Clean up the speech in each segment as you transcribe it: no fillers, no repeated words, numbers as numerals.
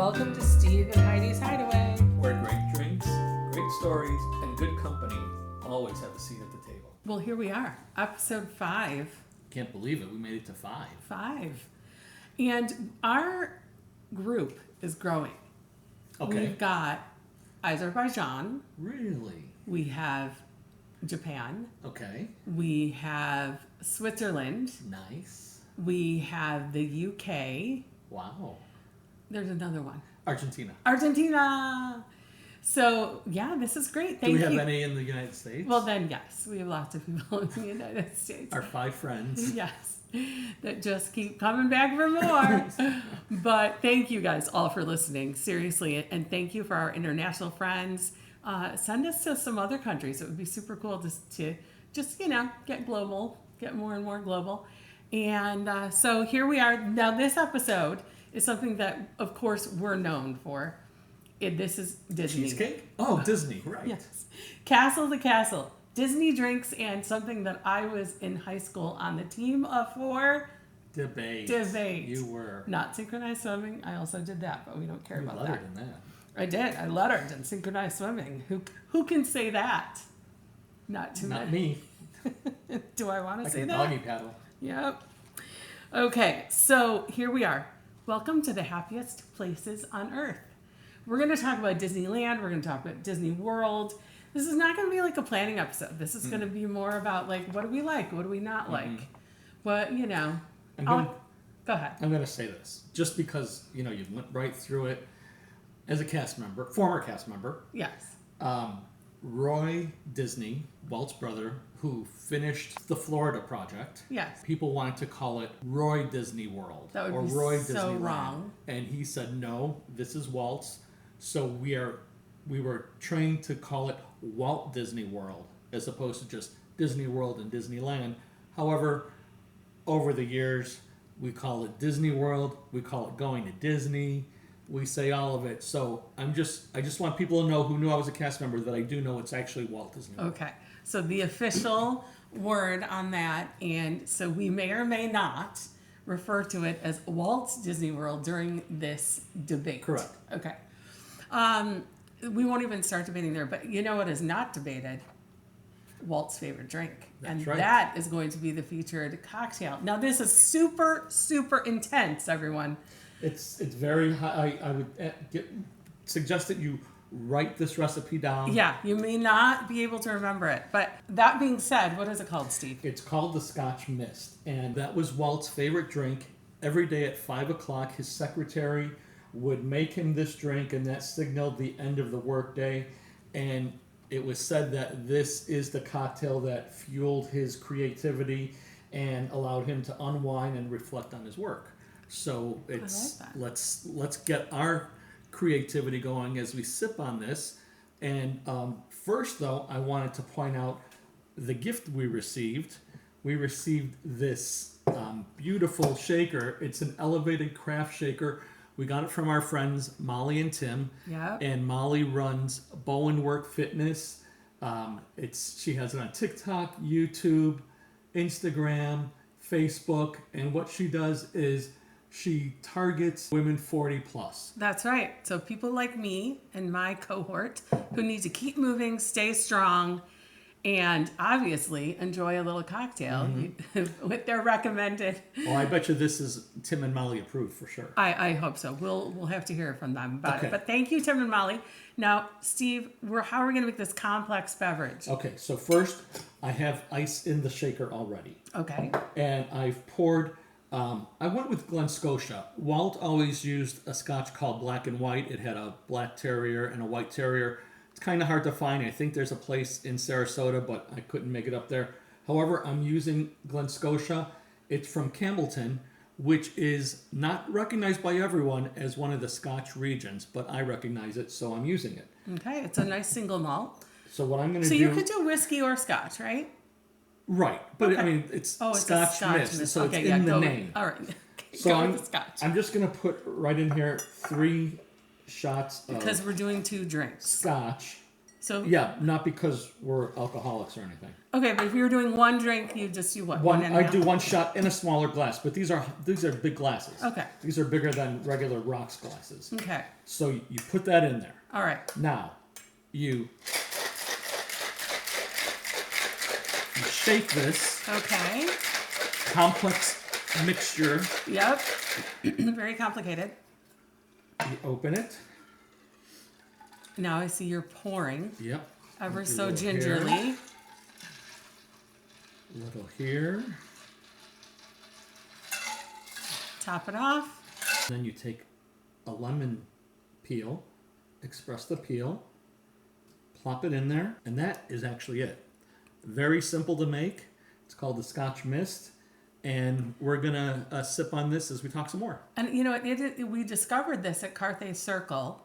Welcome to Steve and Heidi's Hideaway. Where great drinks, great stories, and good company always have a seat at the table. Well, here we are, episode 5. Can't believe it. We made it to 5. 5. And our group is growing. Okay. We've got Azerbaijan. Really? We have Japan. Okay. We have Switzerland. Nice. We have the UK. Wow. There's another one. Argentina. So, yeah, this is great. Thank you. Do we have any in the United States? Well, then, yes. We have lots of people in the United States. Our 5 friends. Yes. That just keep coming back for more. But thank you guys all for listening. Seriously. And thank you for our international friends. Send us to some other countries. It would be super cool to just, get global, get more and more global. And so here we are. Now, this episode is something that, of course, we're known for. This is Disney. Cheesecake? Oh, Disney, right. Yes. Castle to Castle. Disney drinks, and something that I was in high school on the team for. Debate. You were. Not synchronized swimming. I also did that, but we don't care about that. You lettered in that. I did. I lettered in synchronized swimming. Who can say that? Not me. Do I want to say can that? Doggy paddle. Yep. Okay, so here we are. Welcome to the happiest places on earth. We're going to talk about Disneyland. We're going to talk about Disney World. This is not going to be like a planning episode. This is going to be more about like, what do we like? What do we not like? What, go ahead. I'm going to say this. Just because, you went right through it as a former cast member. Yes. Roy Disney, Walt's brother, who finished the Florida project. Yes. People wanted to call it Roy Disney World. That would be Roy so Disneyland. wrong. And he said, no, this is Walt's. So we were trained to call it Walt Disney World as opposed to just Disney World and Disneyland. However, over the years, we call it Disney World. We call it going to Disney. We say all of it. So I just want people to know who knew I was a cast member that I do know it's actually Walt Disney World. Okay. So the official word on that, and so we may or may not refer to it as Walt Disney World during this debate. Correct. Okay. We won't even start debating there, but you know what is not debated? Walt's favorite drink. That's and right. That is going to be the featured cocktail. Now this is super, super intense, everyone. It's very high. I would suggest that you write this recipe down. Yeah, you may not be able to remember it. But that being said, what is it called, Steve? It's called the Scotch Mist. And that was Walt's favorite drink. Every day at 5 o'clock, his secretary would make him this drink, and that signaled the end of the workday. And it was said that this is the cocktail that fueled his creativity and allowed him to unwind and reflect on his work. So it's let's get our creativity going as we sip on this. And first, though, I wanted to point out the gift we received. We received this beautiful shaker. It's an elevated craft shaker. We got it from our friends Molly and Tim. Yeah. And Molly runs Bowen Work Fitness. She has it on TikTok, YouTube, Instagram, Facebook, and what she does is she targets women 40 plus. That's right. So people like me and my cohort who need to keep moving, stay strong, and obviously enjoy a little cocktail with their recommended. Well, I bet you this is Tim and Molly approved for sure. I hope so. We'll have to hear from them about Okay. it. But thank you, Tim and Molly. Now, Steve, how are we going to make this complex beverage? Okay, so first I have ice in the shaker already. Okay. And I've poured, I went with Glen Scotia. Walt always used a scotch called Black and White. It had a black terrier and a white terrier. It's kind of hard to find. I think there's a place in Sarasota, but I couldn't make it up there. However, I'm using Glen Scotia. It's from Campbellton, which is not recognized by everyone as one of the Scotch regions, but I recognize it, so I'm using it. Okay, it's a nice single malt. So what I'm going to So do... you could do whiskey or scotch, right? Right, but Okay. I mean, it's It's Scotch a Mist, so okay, it's in the go name. All right. So Go with the scotch. I'm just going to put right in here 3 shots of Because we're doing 2 drinks. Scotch. So Yeah, not because we're alcoholics or anything. okay, but if you were doing one drink, you just do what? One, and a I half? do one shot in a smaller glass, but these are big glasses. Okay. These are bigger than regular rocks glasses. Okay. So you put that in there. All right. Now, you shake this Okay. complex mixture. Yep. Very complicated. You open it. Now I see you're pouring Yep. ever Do a so little gingerly. Here, a little here. Top it off. Then you take a lemon peel, express the peel, plop it in there, and that is actually it. Very simple to make. It's called the Scotch Mist, and we're gonna sip on this as we talk some more. And you know, we discovered this at Carthay Circle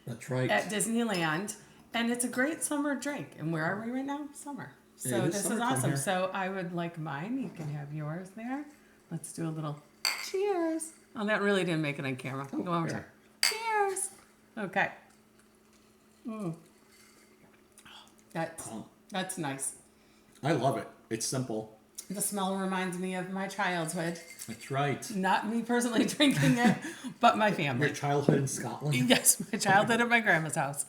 That's right. at Disneyland, and it's a great summer drink. And where are we right now? Summer. So It is this is summertime awesome. here. So I would like mine. You can have yours there. Let's do a little cheers. Oh, that really didn't make it on camera. Go one more time. here. Cheers. Okay. That's nice. I love it. It's simple. The smell reminds me of my childhood. That's right. Not me personally drinking it, but my family. Your childhood in Scotland. Yes, my childhood at my grandma's house.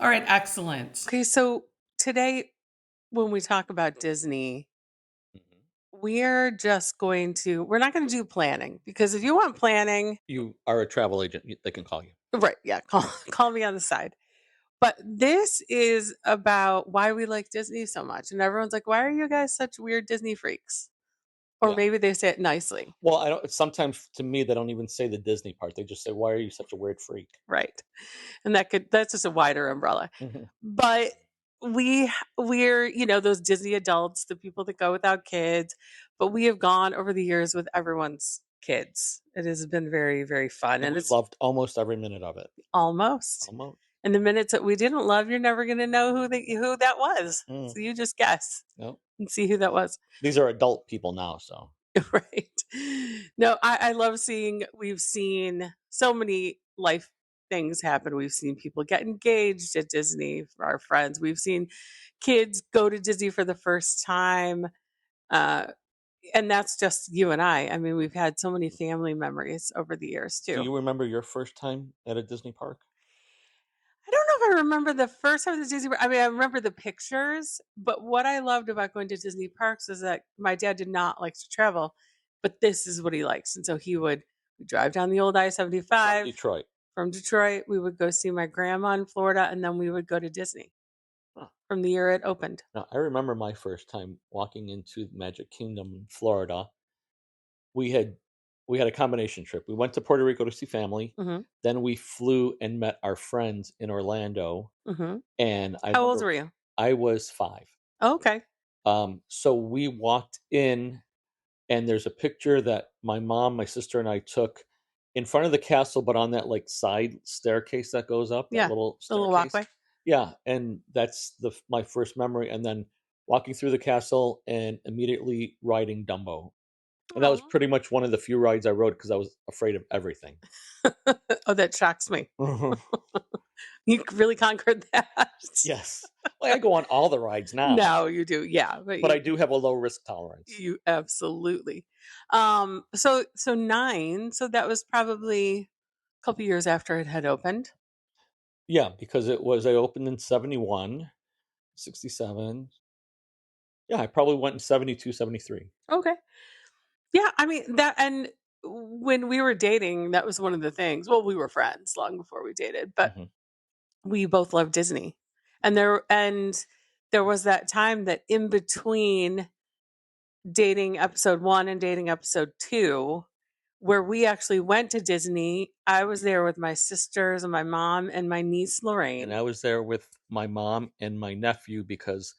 All right, excellent. Okay, so today when we talk about Disney, we're not going to do planning because if you want planning, You are a travel agent. They can call you. right, yeah, call me on the side. But this is about why we like Disney so much. And everyone's like, why are you guys such weird Disney freaks? Or Yeah. maybe they say it nicely. Well, I don't. Sometimes to me, they don't even say the Disney part. They just say, "Why are you such a weird freak?" Right. And that's just a wider umbrella. Mhm. But we're, those Disney adults, the people that go without kids, but we have gone over the years with everyone's kids. It has been very, very fun. And we it's loved almost every minute of it. almost. Almost. And the minutes that we didn't love, you're never going to know who that was. So you just guess No, and see who that was. these are adult people now. So Right. No, I love we've seen so many life things happen. We've seen people get engaged at Disney for our friends. We've seen kids go to Disney for the first time. And that's just you and I. I mean, we've had so many family memories over the years too. do you remember your first time at a Disney park? I don't know if I remember the first time at Disney. I mean, I remember the pictures, but what I loved about going to Disney parks is that my dad did not like to travel, but this is what he likes. And so we'd drive down the old I-75 Detroit. from Detroit. We would go see my grandma in Florida, and then we would go to Disney from the year it opened. Now, I remember my first time walking into Magic Kingdom in Florida. We had a combination trip. We went to Puerto Rico to see family. Mm-hmm. Then we flew and met our friends in Orlando. Mm-hmm. And How old were you? I was 5. Oh, okay. So we walked in, and there's a picture that my mom, my sister, and I took in front of the castle, but on that like side staircase that goes up. Yeah, That little the little staircase. walkway. Yeah, and that's my first memory. And then walking through the castle and immediately riding Dumbo. And that was pretty much one of the few rides I rode because I was afraid of everything. Oh, that shocks me. You really conquered that. Yes. Well, I go on all the rides now. No, you do. Yeah. But I do have a low risk tolerance. You absolutely. So 9. So that was probably a couple years after it had opened. Yeah, because I opened in 71, 67. Yeah, I probably went in 72, 73. Okay. Yeah, I mean that, and when we were dating, that was one of the things. Well, we were friends long before we dated, but we both loved Disney. And there was that time that in between dating episode 1 and dating episode 2 where we actually went to Disney. I was there with my sisters and my mom and my niece Lorraine. And I was there with my mom and my nephew because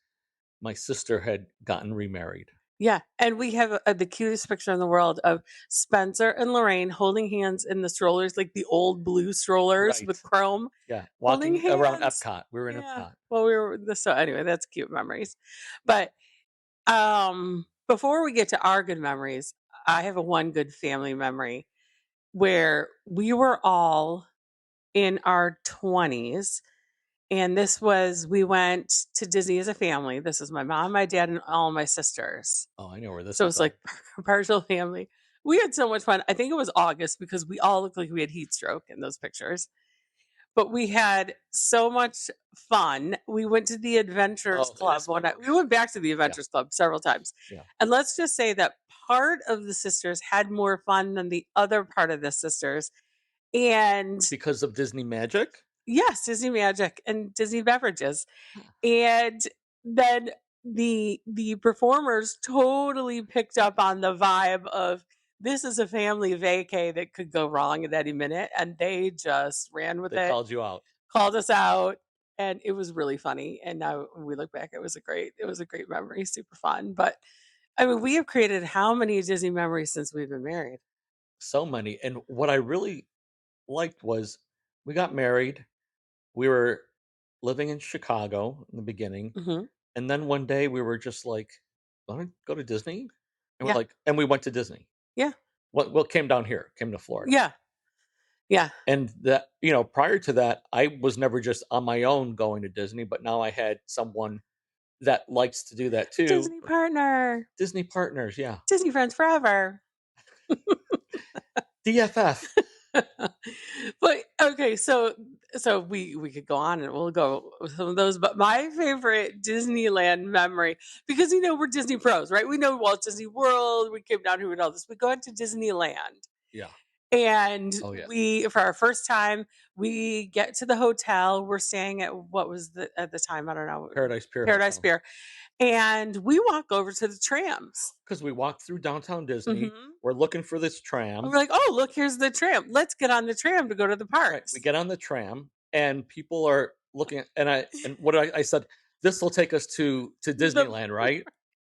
my sister had gotten remarried. Yeah, and we have the cutest picture in the world of Spencer and Lorraine holding hands in the strollers, like the old blue strollers with chrome. Yeah, walking around Epcot. We were in Epcot. Well, so anyway, that's cute memories. But before we get to our good memories, I have one good family memory where we were all in our 20s And we went to Disney as a family. This is my mom, my dad, and all my sisters. Oh, I know where this So is it's going. like partial family. We had so much fun. I think it was August because we all looked like we had heat stroke in those pictures. But we had so much fun. We went to the Adventures Oh, Club that's my one night. work. We went back to the Adventures Club several times. Yeah. And let's just say that part of the sisters had more fun than the other part of the sisters. And Because of Disney Magic? yes, Disney Magic and Disney beverages. And then the performers totally picked up on the vibe of this is a family vacay that could go wrong at any minute, and they just ran with They it, called you out. called us out, and it was really funny. And now when we look back, it was a great memory, super fun. But I mean, we have created how many Disney memories since we've been married? So many. And what I really liked was we got married. We were living in Chicago in the beginning. Hmm. And then one day we were just like, want to go to Disney? And we're Yeah, like, and we went to Disney. yeah, Well, came down here, came to Florida. yeah, yeah. And that, prior to that, I was never just on my own going to Disney, but now I had someone that likes to do that too. Disney partner, Disney partners, yeah. Disney friends forever. DFF. But okay, so we could go on and we'll go with some of those. But my favorite Disneyland memory, because we're Disney pros, right? We know Walt Disney World. We came down here with all this. We go into Disneyland, Yeah. and Oh, yeah. we for our first time, we get to the hotel. We're staying at what was at the time, I don't know, Paradise Pier. Paradise Pier, and we walk over to the trams. Because we walked through downtown Disney. Mhm. We're looking for this tram. And we're like, oh, look, here's the tram. Let's get on the tram to go to the Right. parks. We get on the tram and people are looking at, and what I said, this will take us to Disneyland, right?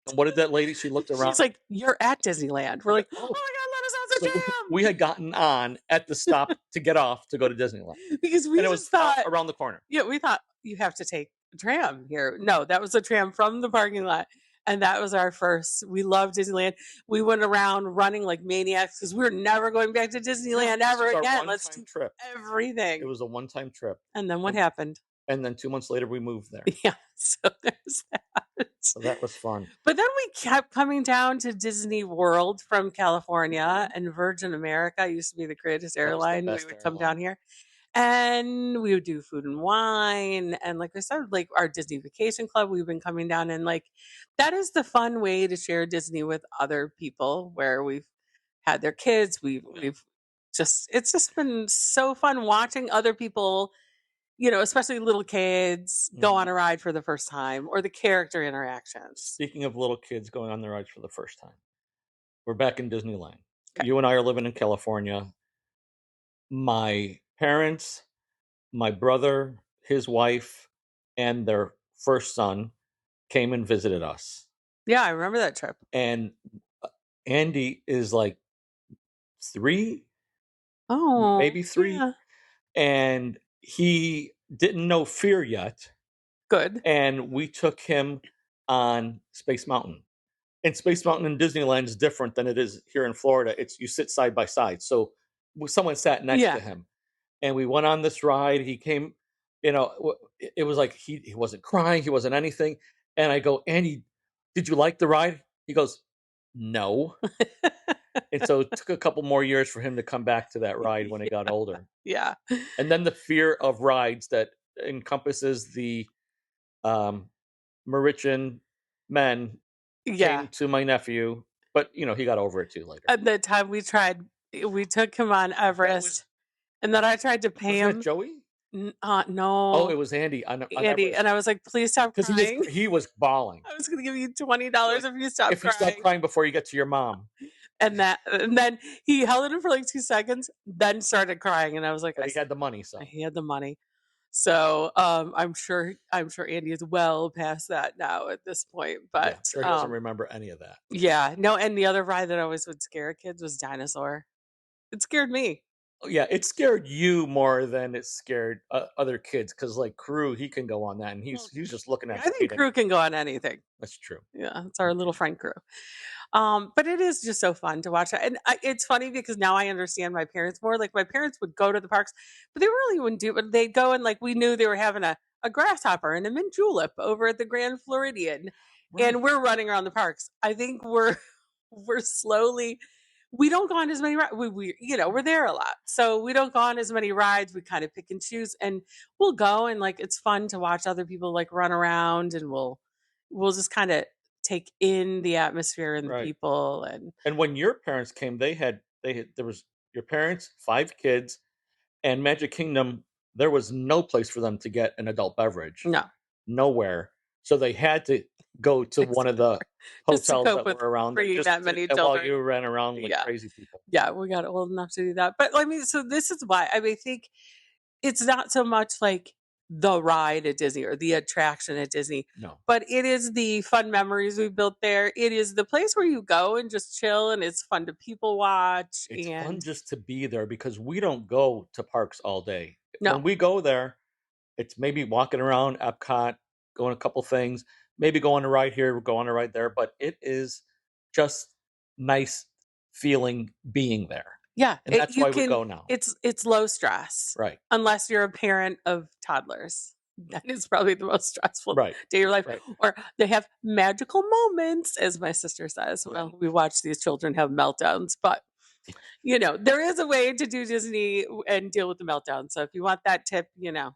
And what did that lady? She looked around. She's like, you're at Disneyland. We're like, oh Oh. my God, let us out the So tram. we had gotten on at the stop to get off to go to Disneyland. Because we And it just was thought, around the corner. yeah, we thought you have to take a tram here. No, that was a tram from the parking lot. And that was our first. We loved Disneyland. We went around running like maniacs because we were never going back to Disneyland ever This was our again. Let's do one-time trip. everything. It was a one-time trip. And then what happened? And then 2 months later, we moved there. Yeah, so there's that. So that was fun. But then we kept coming down to Disney World from California, and Virgin America used to be the greatest That was the airline. We best would come airline. down here and we would do food and wine. And like I said, like our Disney Vacation Club, we've been coming down, and like that is the fun way to share Disney with other people where we've had their kids. We've just, it's just been so fun watching other people, especially little kids go on a ride for the first time, or the character interactions. Speaking of little kids going on the rides for the first time, we're back in Disneyland. Okay. You and I are living in California. My parents, my brother, his wife, and their first son came and visited us. Yeah, I remember that trip. And Andy is like 3, Oh, maybe 3. yeah. And he didn't know fear yet. Good. And we took him on Space Mountain. And Space Mountain in Disneyland is different than it is here in Florida. It's you sit side by side. So someone sat next Yeah. to him, and we went on this ride. He came, it was like he wasn't crying, he wasn't anything. And I go, Andy, did you like the ride? He goes, no. And so it took a couple more years for him to come back to that ride when he got older. Yeah. And then the fear of rides that encompasses the Mauritian men Yeah. came to my nephew, but he got over it too later. At the time we took him on Everest, and then I tried to pay Wasn't him. it Joey? No. Oh, it was Andy. On Andy, Everest. and I was like, please stop Because crying. he was bawling. I was going to give you $20 if you stop If you crying. stop crying before you get to your mom. And then he held it in for like 2 seconds, then started crying, and I was like, But he had the money, so. he had the money. So I'm sure Andy is well past that now at this point. But Yeah, sure he doesn't remember any of that. yeah, no. And the other ride that always would scare kids was Dinosaur. It scared me. Oh, yeah, it scared you more than it scared other kids. Because like Crew, he can go on that, and he's just looking at. I think Crew can go on anything. That's true. Yeah, it's our little friend Crew. But it is just so fun to watch it. And it's funny because now I understand my parents more. Like my parents would go to the parks, but they really wouldn't do it. But they'd go and like we knew they were having a a grasshopper and a mint julep over at the Grand Floridian, Right. and we're running around the parks. I think we're slowly. We don't go on as many rides. We we're there a lot, so we don't go on as many rides. We kind of pick and choose, and we'll go, and like it's fun to watch other people like run around, and we'll just kind of take in the atmosphere and the Right. people. And And when your parents came, there was your parents, 5 kids, and Magic Kingdom, there was no place for them to get an adult beverage. no, Nowhere. So they had to go to one of the just to hotels cope that with were around there bringing that many and while children. you ran around like Yeah. crazy people. Yeah, we got old enough to do that. But I mean, so this is why I mean, I think it's not so much like the ride at Disney or the attraction at Disney, No. but it is the fun memories we built there. It is the place where you go and just chill, and it's fun to people watch. It's And fun just to be there because we don't go to parks all day. no, When we go there, it's maybe walking around Epcot, going a couple things, maybe go on a ride here, go on a ride there, but it is just nice feeling being there. yeah, And that's why we go now. It's low stress, Right. unless you're a parent of toddlers. That is probably the most stressful Right. day of your life. Right. Or they have magical moments, as my sister says. Well, we watch these children have meltdowns, but there is a way to do Disney and deal with the meltdown. So if you want that tip, Yeah.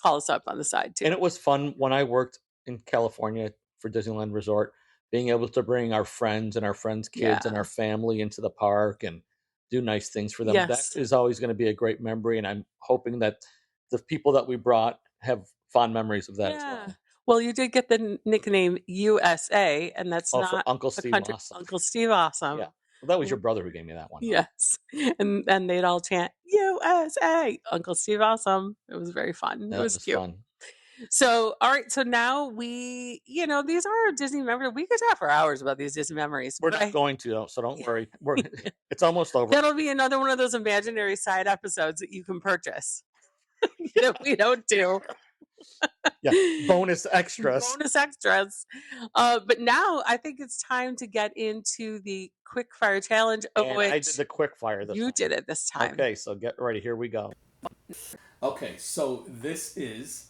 call us up on the side too. And it was fun when I worked in California for Disneyland Resort, being able to bring our friends and our friends' kids and Yeah. our family into the park and do nice things for them. Yes. That is always going to be a great memory. And I'm hoping that the people that we brought have fond memories of that as Yeah. well. Well, you did get the nickname USA, and that's Oh, for not Uncle a Steve country. Awesome. Uncle Steve Awesome. Yeah. Well, that was your brother who gave me that one. Though. Yes. And they'd all chant USA, Uncle Steve Awesome. It was very fun. That It was cute. fun. So, all right. So now these are our Disney memories. We could talk for hours about these Disney memories. We're but not going to, so don't worry. It's almost over. That'll be another one of those imaginary side episodes that you can purchase. That we don't do. Yeah, bonus extras. Bonus extras. But now I think it's time to get into the quick fire challenge, of And which I did the quick fire this you time. did it this time. Okay, so get ready. Here we go. Okay, so this is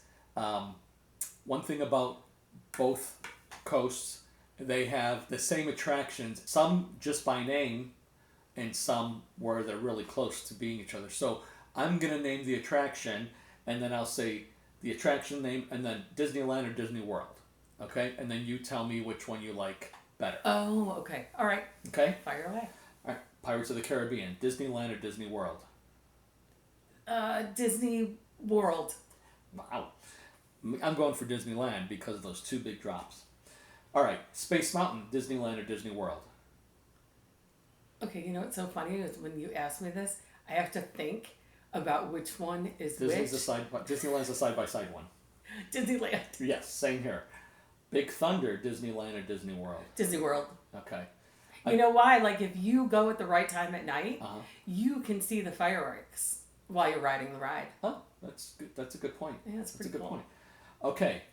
one thing about both coasts. They have the same attractions, some just by name, and some where they're really close to being each other. So I'm going to name the attraction, and then I'll say the attraction name, and then Disneyland or Disney World. Okay? And then you tell me which one you like better. Oh, okay. All right. Okay? Fire away. All right. Pirates of the Caribbean, Disneyland or Disney World? Disney World. Wow. I'm going for Disneyland because of those 2 big drops. All right. Space Mountain, Disneyland or Disney World? Okay, you know what's so funny is when you ask me this, I have to think about which one is Disneyland's which. a side-by-side one. Disneyland. Yes, same here. Big Thunder, Disneyland or Disney World? Disney World. Okay. You know why? Like if you go at the right time at night, Uh-huh. you can see the fireworks while you're riding the ride. Oh, that's good. That's a good point. Yeah, that's pretty a good cool. point. Okay,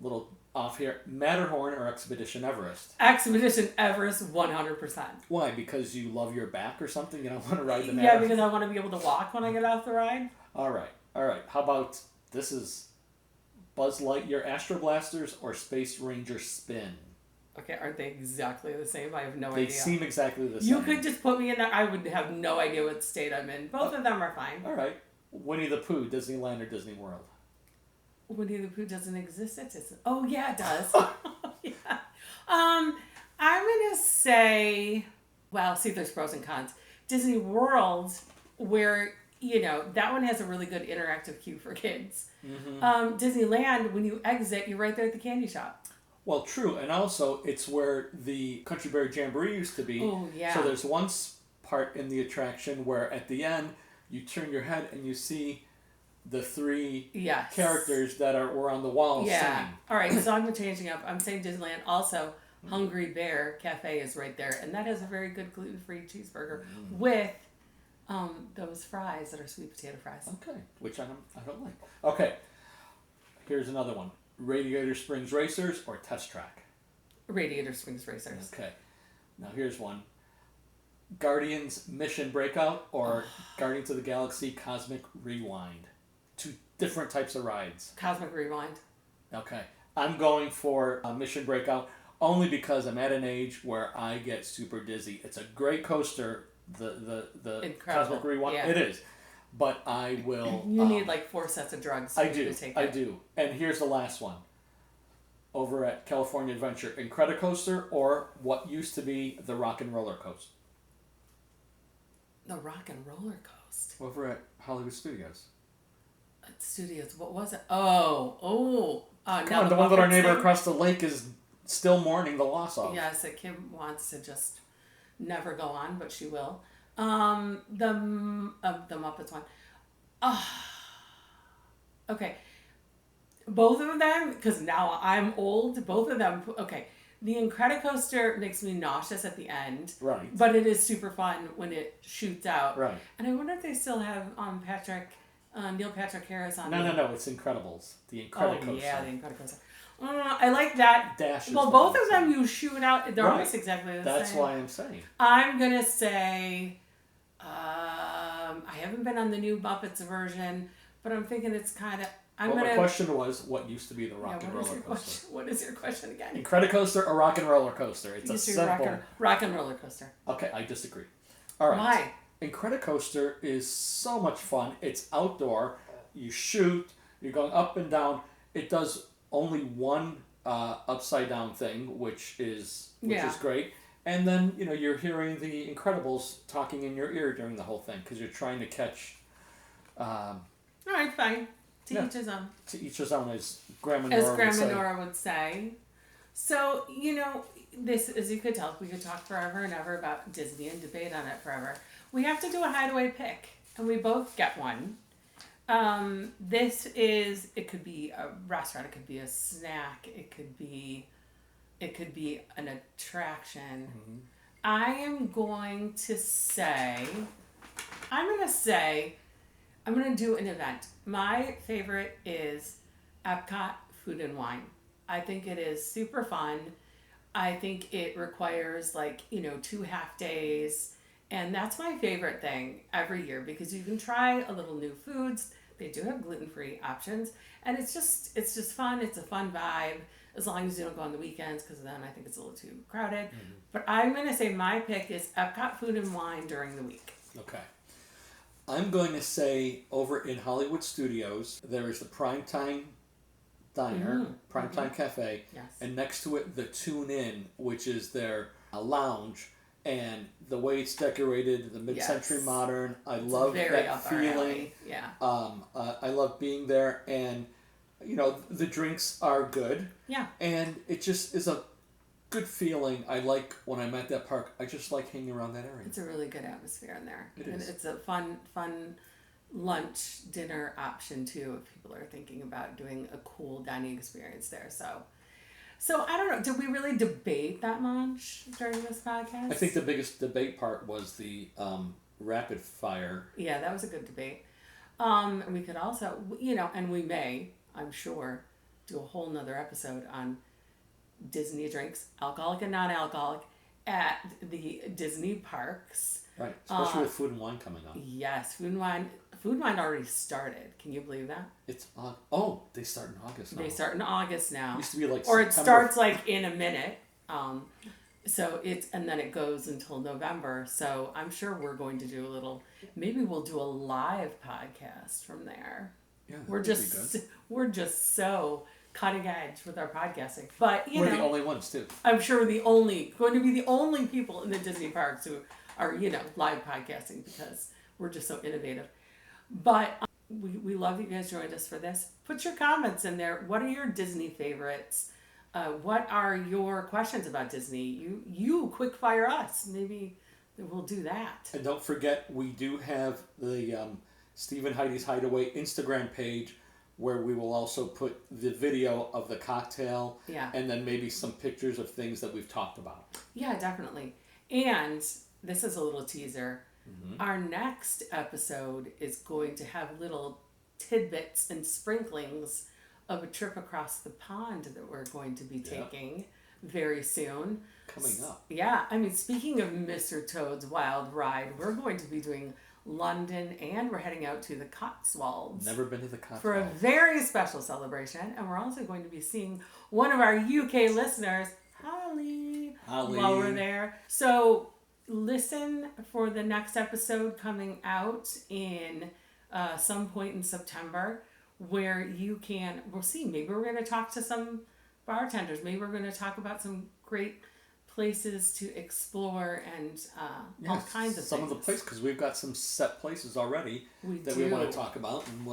little off here. Matterhorn or Expedition Everest? Expedition Everest, 100%. Why? Because you love your back or something? You don't want to ride the Yeah, Matterhorn? because I want to be able to walk when I get off the ride. All right. How about this is Buzz Lightyear Astro Blasters or Space Ranger Spin? Okay, aren't they exactly the same? I have no They idea. seem exactly the same. You could just put me in there. I would have no idea what state I'm in. Both of them are fine. All right. Winnie the Pooh, Disneyland or Disney World? Winnie the Pooh doesn't exist at Disney. Oh yeah, it does. Yeah. I'm gonna say, well, see, there's pros and cons. Disney World, where that one has a really good interactive queue for kids. Mm-hmm. Disneyland, when you exit, you're right there at the candy shop. Well, true, and also it's where the Country Bear Jamboree used to be. Oh yeah. So there's one part in the attraction where at the end you turn your head and you see the 3 Yes. characters that were on the wall singing. All right, so I'm changing up. I'm saying Disneyland. Also, Hungry Bear Cafe is right there, and that has a very good gluten-free cheeseburger with those fries that are sweet potato fries. Okay, which I don't like. Okay, here's another one: Radiator Springs Racers or Test Track? Radiator Springs Racers. Okay, now here's one: Guardians Mission Breakout or Guardians of the Galaxy Cosmic Rewind? different types of rides. Cosmic Rewind. Okay. I'm going for Mission Breakout only because I'm at an age where I get super dizzy. It's a great coaster, the Incredible. Cosmic Rewind. Yeah. It is. But I will... You need like 4 sets of drugs I for you do. to take I it. do. And here's the last one. Over at California Adventure, Incredicoaster or what used to be the Rock and Roller Coaster. The Rock and Roller Coaster. Over at Hollywood Studios. Studios. What was it? Oh. Come on, the one that our neighbor across the lake is still mourning the loss of. Yes, that Kim wants to just never go on, but she will. The Muppets one. Okay. Both of them, because now I'm old, both of them, okay. The Incredicoaster makes me nauseous at the end. Right. But it is super fun when it shoots out. Right. And I wonder if they still have Neil Patrick Harris on No, it's Incredibles. The Incredicoaster. Oh, yeah, the Incredicoaster. I like that. Dash is well, the both one of them you shoot out. They're Right. almost exactly the same. That's why I'm saying. I'm going to say, I haven't been on the new Muppets version, but I'm thinking it's kind of, My question was, what used to be the Rock and Roller Coaster? What is your question again? Incredicoaster or Rock and Roller Coaster? It's a simple... Rock and Roller Coaster. Okay, I disagree. All right. Why? Incredicoaster is so much fun. It's outdoor. You shoot. You're going up and down. It does only one upside down thing, which is great. And then you're hearing the Incredibles talking in your ear during the whole thing because you're trying to catch. All right, fine. To each his own. To each his own, as Grandma Nora would say. So this, as you could tell, we could talk forever and ever about Disney and debate on it forever. We have to do a hideaway pick, and we both get one. It could be a restaurant, it could be a snack, it could be an attraction. Mm-hmm. I'm going to do an event. My favorite is Epcot Food and Wine. I think it is super fun. I think it requires 2 half days. And that's my favorite thing every year because you can try a little new foods. They do have gluten-free options. And it's just fun. It's a fun vibe as long as you don't go on the weekends because then I think it's a little too crowded. Mm-hmm. But I'm going to say my pick is Epcot Food and Wine during the week. Okay. I'm going to say over in Hollywood Studios, there is the Primetime Diner, Primetime Cafe, yes. And next to it, the Tune In, which is their lounge. And the way it's decorated, the mid-century modern, I love that feeling. Yeah. I love being there, and the drinks are good. Yeah. And it just is a good feeling. I like when I'm at that park. I just like hanging around that area. It's a really good atmosphere in there. It is. It's a fun lunch, dinner option too if people are thinking about doing a cool dining experience there. So I don't know. Did we really debate that much during this podcast? I think the biggest debate part was the rapid fire. Yeah, that was a good debate. And we could also, and we may, I'm sure, do a whole nother episode on Disney drinks, alcoholic and non-alcoholic, at the Disney parks. Right, especially with Food and Wine coming up. Yes, Food and Wine. Food and Wine already started. Can you believe that? It's they start in August now. They start in August now. It used to be like or September. It starts in a minute. And then it goes until November. So I'm sure we're going to do maybe we'll do a live podcast from there. Yeah, we're just so cutting edge with our podcasting. But we're the only ones too. I'm sure we're going to be the only people in the Disney parks who are live podcasting because we're just so innovative. But we love that you guys joined us for this. Put your comments in there. What are your Disney favorites? What are your questions about Disney? You quick fire us. Maybe we'll do that. And don't forget, we do have the Steve and Heidi's Hideaway Instagram page where we will also put the video of the cocktail. Yeah. And then maybe some pictures of things that we've talked about. Yeah, definitely. And this is a little teaser. Mm-hmm. Our next episode is going to have little tidbits and sprinklings of a trip across the pond that we're going to be taking very soon. Coming up. Yeah, I mean, speaking of Mr. Toad's Wild Ride, we're going to be doing London, and we're heading out to the Cotswolds Never been to the Cotswolds. for a very special celebration. And we're also going to be seeing one of our UK listeners, Holly, while we're there. So listen for the next episode coming out in some point in September, where we'll see, maybe we're going to talk to some bartenders. Maybe we're going to talk about some great places to explore and all kinds of some things. of the places, because we've got some set places already we want to talk about, and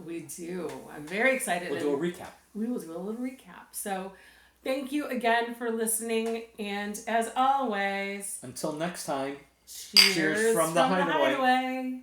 we do. I'm very excited. We'll do a recap. We will do a little recap. So thank you again for listening, and as always, until next time, cheers from the hideaway.